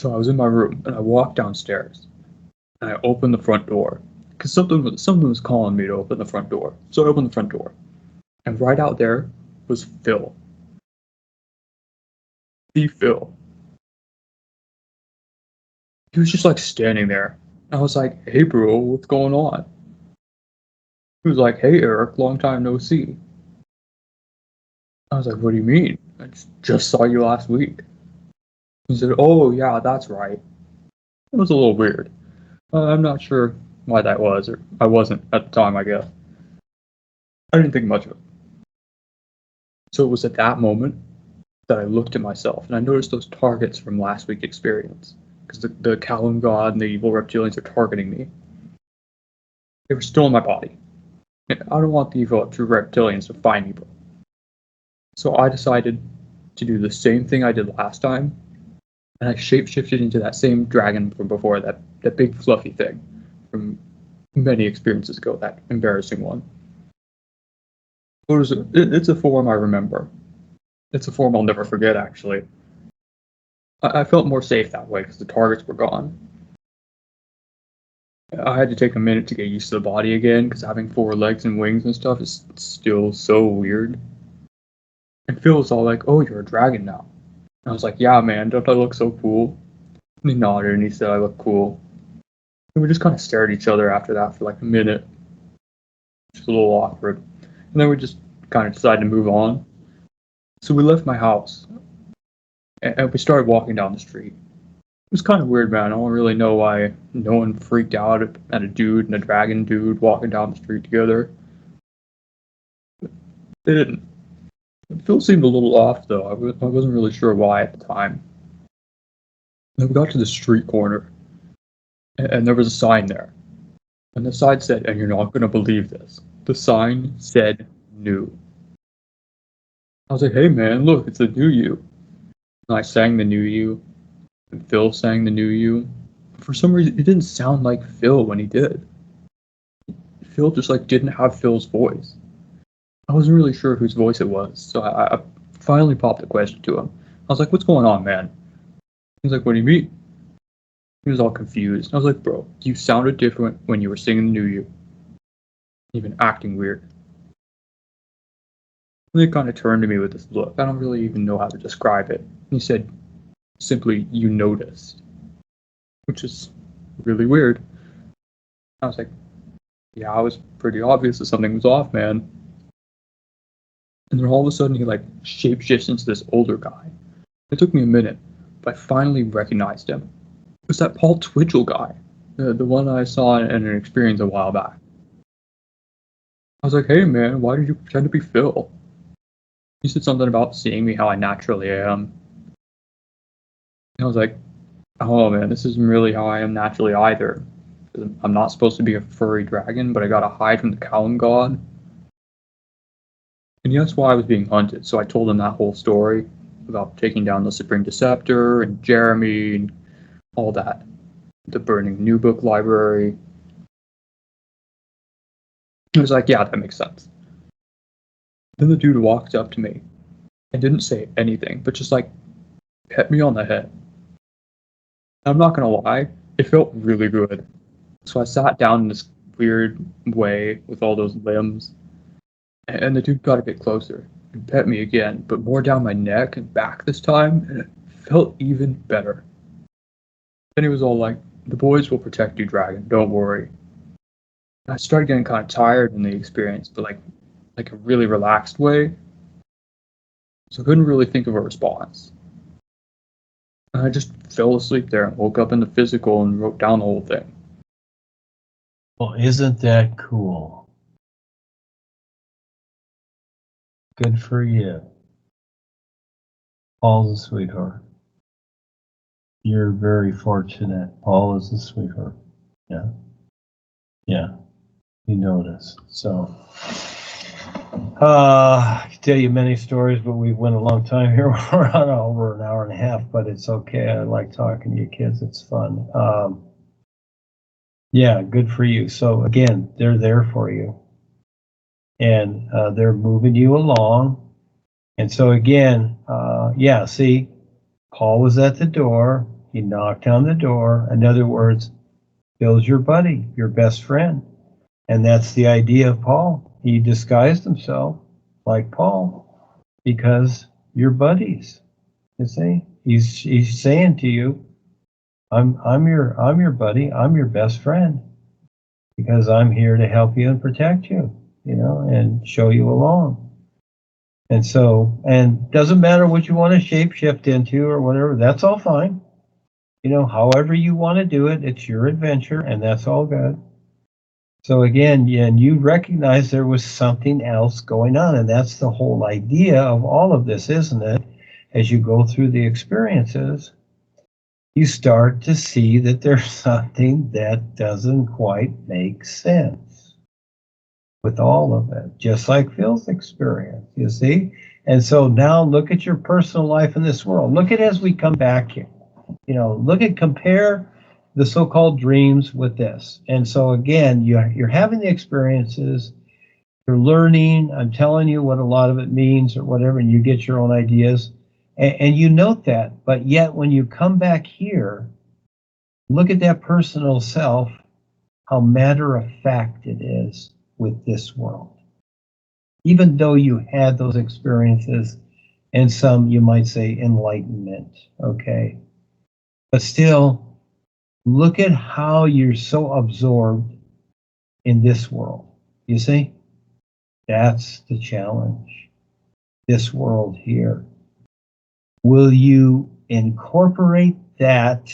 So I was in my room, and I walked downstairs, and I opened the front door, because something was calling me to open the front door. So I opened the front door, and right out there was Phil. The Phil. He was just like standing there. I was like, "Hey bro, what's going on?" He was like, "Hey Eric, long time no see." I was like, "What do you mean? I just saw you last week." He said, "Oh yeah, that's right." It was a little weird. I'm not sure why that was, or I wasn't at the time, I guess. I didn't think much of it. So it was at that moment that I looked at myself, and I noticed those targets from last week's experience, because the Callum God and the evil reptilians are targeting me. They were still in my body. I don't want the evil true reptilians to find me, bro. So I decided to do the same thing I did last time, and I shapeshifted into that same dragon from before, that big fluffy thing from many experiences ago, that embarrassing one. What is it? It's a form I remember. It's a form I'll never forget, actually. I felt more safe that way because the targets were gone. I had to take a minute to get used to the body again, because having 4 legs and wings and stuff is still so weird. And Phil was all like, "Oh, you're a dragon now." And I was like, "Yeah, man, don't I look so cool?" And he nodded and he said I looked cool. And we just kind of stared at each other after that for like a minute. Just a little awkward. And then we just kind of decided to move on. So we left my house, and we started walking down the street. It was kind of weird, man. I don't really know why no one freaked out at a dude and a dragon dude walking down the street together. They didn't. Phil seemed a little off, though. I wasn't really sure why at the time. Then we got to the street corner, and there was a sign there. And the sign said, and you're not going to believe this, the sign said new. I was like, "Hey man, look, it's the new you." And I sang the new you, and Phil sang the new you. For some reason, it didn't sound like Phil when he did. Phil just like didn't have Phil's voice. I wasn't really sure whose voice it was, so I finally popped the question to him. I was like, "What's going on, man?" He's like, "What do you mean?" He was all confused. I was like, "Bro, you sounded different when you were singing the new you. You've been acting weird." And they kind of turned to me with this look. I don't really even know how to describe it. He said, simply, "You noticed," which is really weird. I was like, "Yeah, it was pretty obvious that something was off, man." And then all of a sudden, he like shapeshifts into this older guy. It took me a minute, but I finally recognized him. It was that Paul Twitchell guy, the one I saw in an experience a while back. I was like, "Hey man, why did you pretend to be Phil?" He said something about seeing me how I naturally am. And I was like, "Oh man, this isn't really how I am naturally either. I'm not supposed to be a furry dragon, but I gotta hide from the Callum God." And he asked why I was being hunted, so I told him that whole story about taking down the Supreme Deceptor and Jeremy and all that. The burning new book library. He was like, "Yeah, that makes sense." Then the dude walked up to me and didn't say anything, but just like pet me on the head. I'm not gonna lie, it felt really good. So I sat down in this weird way with all those limbs, and the dude got a bit closer and pet me again, but more down my neck and back this time, and it felt even better. Then he was all like, "The boys will protect you, dragon, don't worry." And I started getting kind of tired in the experience, but like a really relaxed way, so I couldn't really think of a response. And I just fell asleep there and woke up in the physical and wrote down the whole thing. Well, isn't that cool? Good for you. Paul's a sweetheart. You're very fortunate. Paul is a sweetheart. Yeah. Yeah. You notice. So, I can tell you many stories, but we've went a long time here. We're on over an hour and a half, but it's okay. I like talking to you kids. It's fun. Yeah, good for you. So again, they're there for you. And they're moving you along. And so again, yeah, see, Paul was at the door. He knocked on the door. In other words, Bill's your buddy, your best friend. And that's the idea of Paul. He disguised himself like Paul because you're buddies. You see, he's saying to you, I'm your buddy, I'm your best friend because I'm here to help you and protect you, and show you along. And so, and doesn't matter what you want to shape shift into or whatever, that's all fine. However you want to do it, it's your adventure, and that's all good. So again, and you recognize there was something else going on, and that's the whole idea of all of this, isn't it? As you go through the experiences, you start to see that there's something that doesn't quite make sense with all of it, just like Phil's experience, you see? And so now look at your personal life in this world. Look at as we come back here. Compare the so-called dreams with this. And so again, you're having the experiences, you're learning, I'm telling you what a lot of it means or whatever, and you get your own ideas. And you note that, but yet when you come back here, look at that personal self, how matter of fact it is with this world. Even though you had those experiences and some, you might say, enlightenment, okay? But still, look at how you're so absorbed in this world. You see? That's the challenge. This world here. Will you incorporate that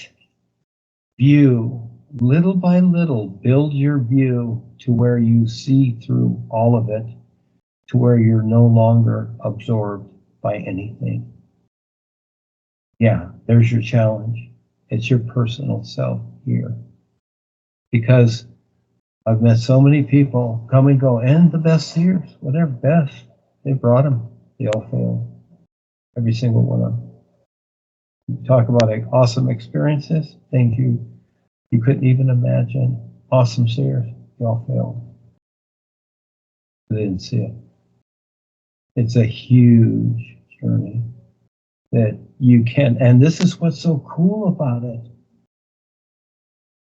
view little by little, build your view to where you see through all of it, to where you're no longer absorbed by anything? Yeah, there's your challenge. It's your personal self here. Because I've met so many people come and go, and the best seers, whatever, best, they brought them. They all failed. Every single one of them. You talk about awesome experiences, things you couldn't even imagine. Awesome seers, they all failed. They didn't see it. It's a huge journey that you can, and this is what's so cool about it.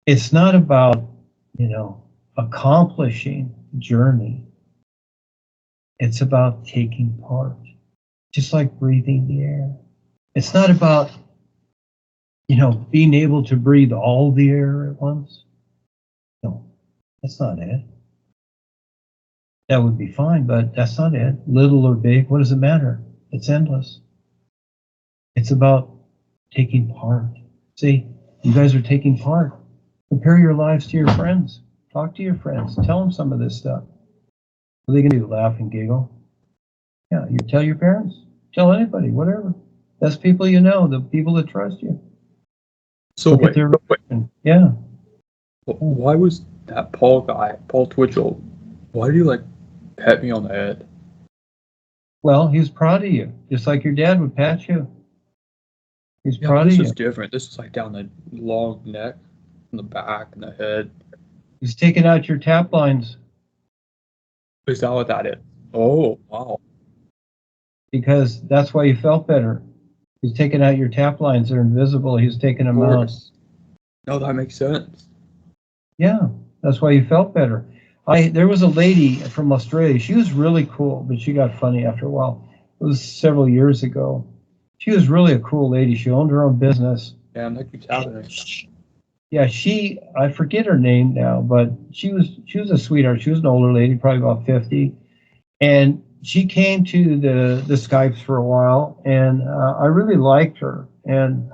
It's not about, accomplishing the journey. It's about taking part, just like breathing the air. It's not about, being able to breathe all the air at once. No, that's not it. That would be fine, but that's not it. Little or big, what does it matter? It's endless. It's about taking part. See, you guys are taking part. Compare your lives to your friends. Talk to your friends. Tell them some of this stuff. What are they going to do? Laugh and giggle? Yeah, you tell your parents. Tell anybody, whatever. Best people you know, the people that trust you. So Look at wait, their reaction. Yeah. why was that Paul guy, Paul Twitchell, why did he pat me on the head? Well, he's proud of you, just like your dad would pat you. He's proud of you. This is different. This is down the long neck, in the back, and the head. He's taking out your tap lines. Is that what that is? Oh, wow. Because that's why you felt better. He's taking out your tap lines. They're invisible. He's taking them out. No, that makes sense. Yeah, that's why you felt better. There was a lady from Australia. She was really cool, but she got funny after a while. It was several years ago. She was really a cool lady. She owned her own business. Damn, that keeps happening. Yeah, I forget her name now, but she was a sweetheart. She was an older lady, probably about 50. And she came to the Skypes for a while, and I really liked her. And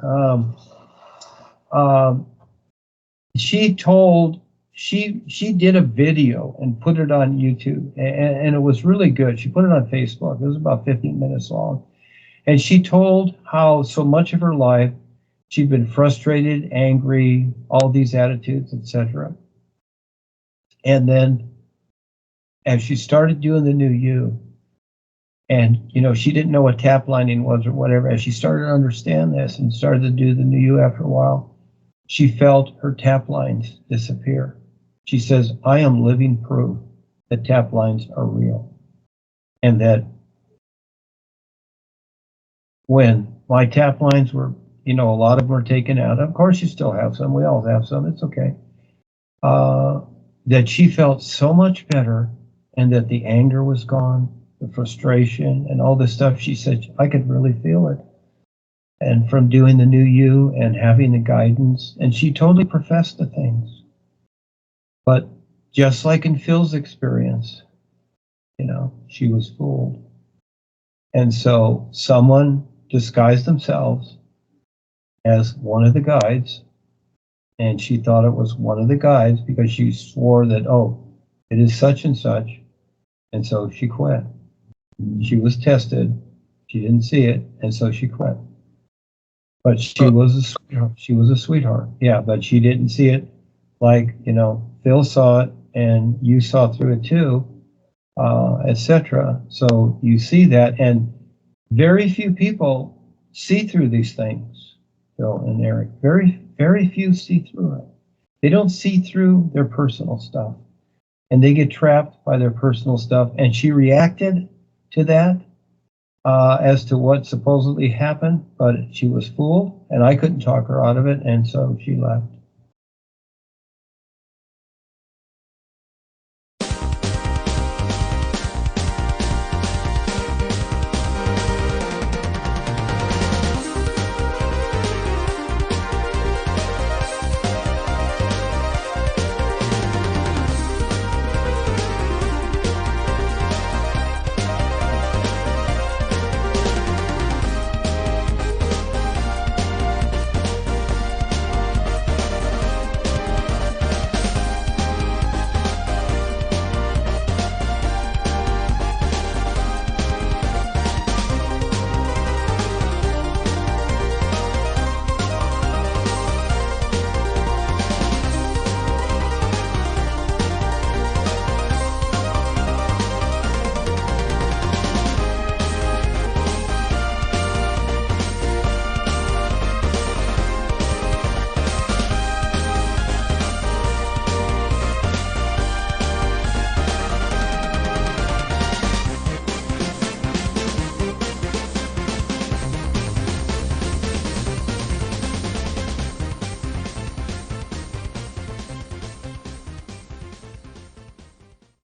she did a video and put it on YouTube, and it was really good. She put it on Facebook. It was about 15 minutes long. And she told how so much of her life she'd been frustrated, angry, all these attitudes, etc. And then as she started doing the new you, and she didn't know what tap lining was or whatever, as she started to understand this and started to do the new you after a while, she felt her tap lines disappear. She says, I am living proof that tap lines are real. And that when my tap lines were you know, a lot of them are taken out. Of course, you still have some. We all have some. It's okay. That she felt so much better, and that the anger was gone, the frustration, and all this stuff. She said, I could really feel it. And from doing the new you and having the guidance, and she totally professed the things. But just like in Phil's experience, you know, she was fooled. And so someone disguised themselves as one of the guides, and she thought it was one of the guides because she swore that, oh, it is such and such, and so she quit. She was tested, she didn't see it, and so she quit. But she was a sweetheart. She was a sweetheart, yeah, but she didn't see it like, you know, Phil saw it and you saw through it too, etc. So you see that, and very few people see through these things, Phil and Eric. Very few see through it. They don't see through their personal stuff, and they get trapped by their personal stuff. And she reacted to that as to what supposedly happened, but she was fooled, and I couldn't talk her out of it, and so she left.